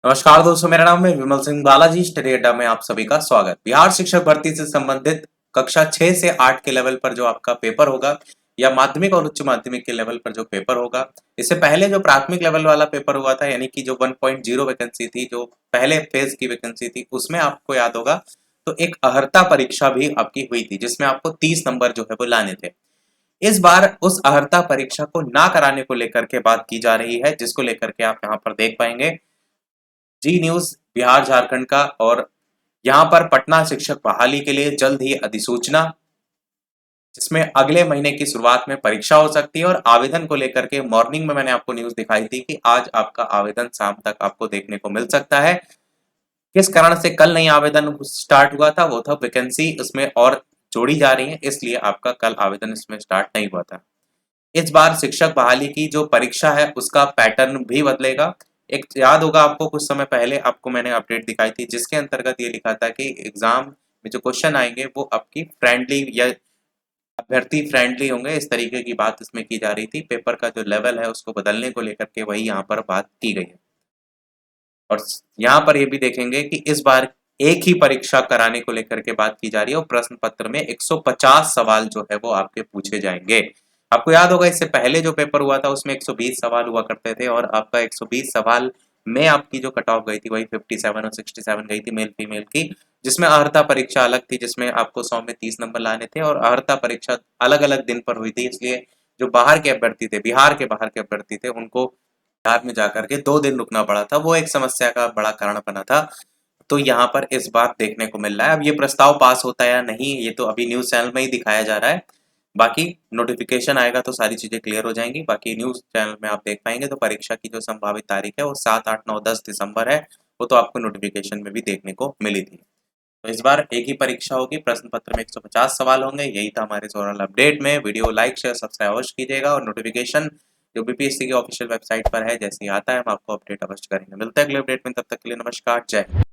नमस्कार दोस्तों, मेरा नाम है विमल सिंह बालाजी। स्टडी अड्डा में आप सभी का स्वागत। बिहार शिक्षक भर्ती से संबंधित कक्षा 6 से 8 के लेवल पर जो आपका पेपर होगा या माध्यमिक और उच्च माध्यमिक के लेवल पर जो पेपर होगा, इससे पहले जो प्राथमिक लेवल वाला पेपर हुआ था यानी कि जो 1.0 वैकेंसी थी, जो पहले फेज की वैकेंसी थी, उसमें आपको याद होगा तो एक अर्हता परीक्षा भी आपकी हुई थी जिसमें आपको 30 नंबर जो है वो लाने थे। इस बार उस अर्हता परीक्षा को ना कराने को लेकर के बात की जा रही है, जिसको लेकर के आप यहाँ पर देख पाएंगे जी न्यूज बिहार झारखंड का। और यहाँ पर पटना शिक्षक बहाली के लिए जल्द ही अधिसूचना, जिसमें अगले महीने की शुरुआत में परीक्षा हो सकती है। और आवेदन को लेकर के मॉर्निंग में मैंने आपको न्यूज दिखाई थी कि आज आपका आवेदन शाम तक आपको देखने को मिल सकता है। किस कारण से कल नहीं आवेदन स्टार्ट हुआ था, वो था वैकेंसी इसमें और जोड़ी जा रही है, इसलिए आपका कल आवेदन इसमें स्टार्ट नहीं हुआ था। इस बार शिक्षक बहाली की जो परीक्षा है उसका पैटर्न भी बदलेगा। एक याद होगा आपको, कुछ समय पहले आपको मैंने अपडेट दिखाई थी जिसके अंतर्गत ये लिखा था कि एग्जाम में जो क्वेश्चन आएंगे वो आपकी फ्रेंडली या अभ्यर्थी फ्रेंडली होंगे, इस तरीके की बात इसमें की जा रही थी। पेपर का जो लेवल है उसको बदलने को लेकर के वही यहाँ पर बात की गई है। और यहाँ पर ये भी देखेंगे कि इस बार एक ही परीक्षा कराने को लेकर के बात की जा रही है और प्रश्न पत्र में 150 सवाल जो है वो आपके पूछे जाएंगे। आपको याद होगा इससे पहले जो पेपर हुआ था उसमें 120 सवाल हुआ करते थे और आपका 120 सवाल में आपकी जो कट ऑफ गई थी वही 57 और 67 गई थी मेल फीमेल की, जिसमें अर्हता परीक्षा अलग थी जिसमें आपको 100 में 30 नंबर लाने थे और अर्हता परीक्षा अलग अलग दिन पर हुई थी, इसलिए जो बाहर के अभ्यर्थी थे, बिहार के बाहर के अभ्यर्थी थे, उनको बिहार में जाकर के 2 दिन रुकना पड़ा था। वो एक समस्या का बड़ा कारण बना था। तो यहाँ पर इस बार देखने को मिल रहा है। अब ये प्रस्ताव पास होता है या नहीं, ये तो अभी न्यूज चैनल में ही दिखाया जा रहा है। बाकी नोटिफिकेशन आएगा तो सारी चीजें क्लियर हो जाएंगी। बाकी न्यूज चैनल में आप देख पाएंगे तो परीक्षा की जो संभावित तारीख है वो 7, 8, 9, 10 दिसंबर है। वो तो आपको नोटिफिकेशन में भी देखने को मिली थी। तो इस बार एक ही परीक्षा होगी, प्रश्न पत्र में 150 सवाल होंगे। यही था हमारे ओवरऑल अपडेट में। वीडियो लाइक शेयर सब्सक्राइब अवश्य कीजिएगा और नोटिफिकेशन जो बीपीएससी की ऑफिशियल वेबसाइट पर है जैसे ही आता है हम आपको अपडेट अवश्य करेंगे। मिलते हैं अगले अपडेट में, तब तक के लिए नमस्कार, जय हिंद।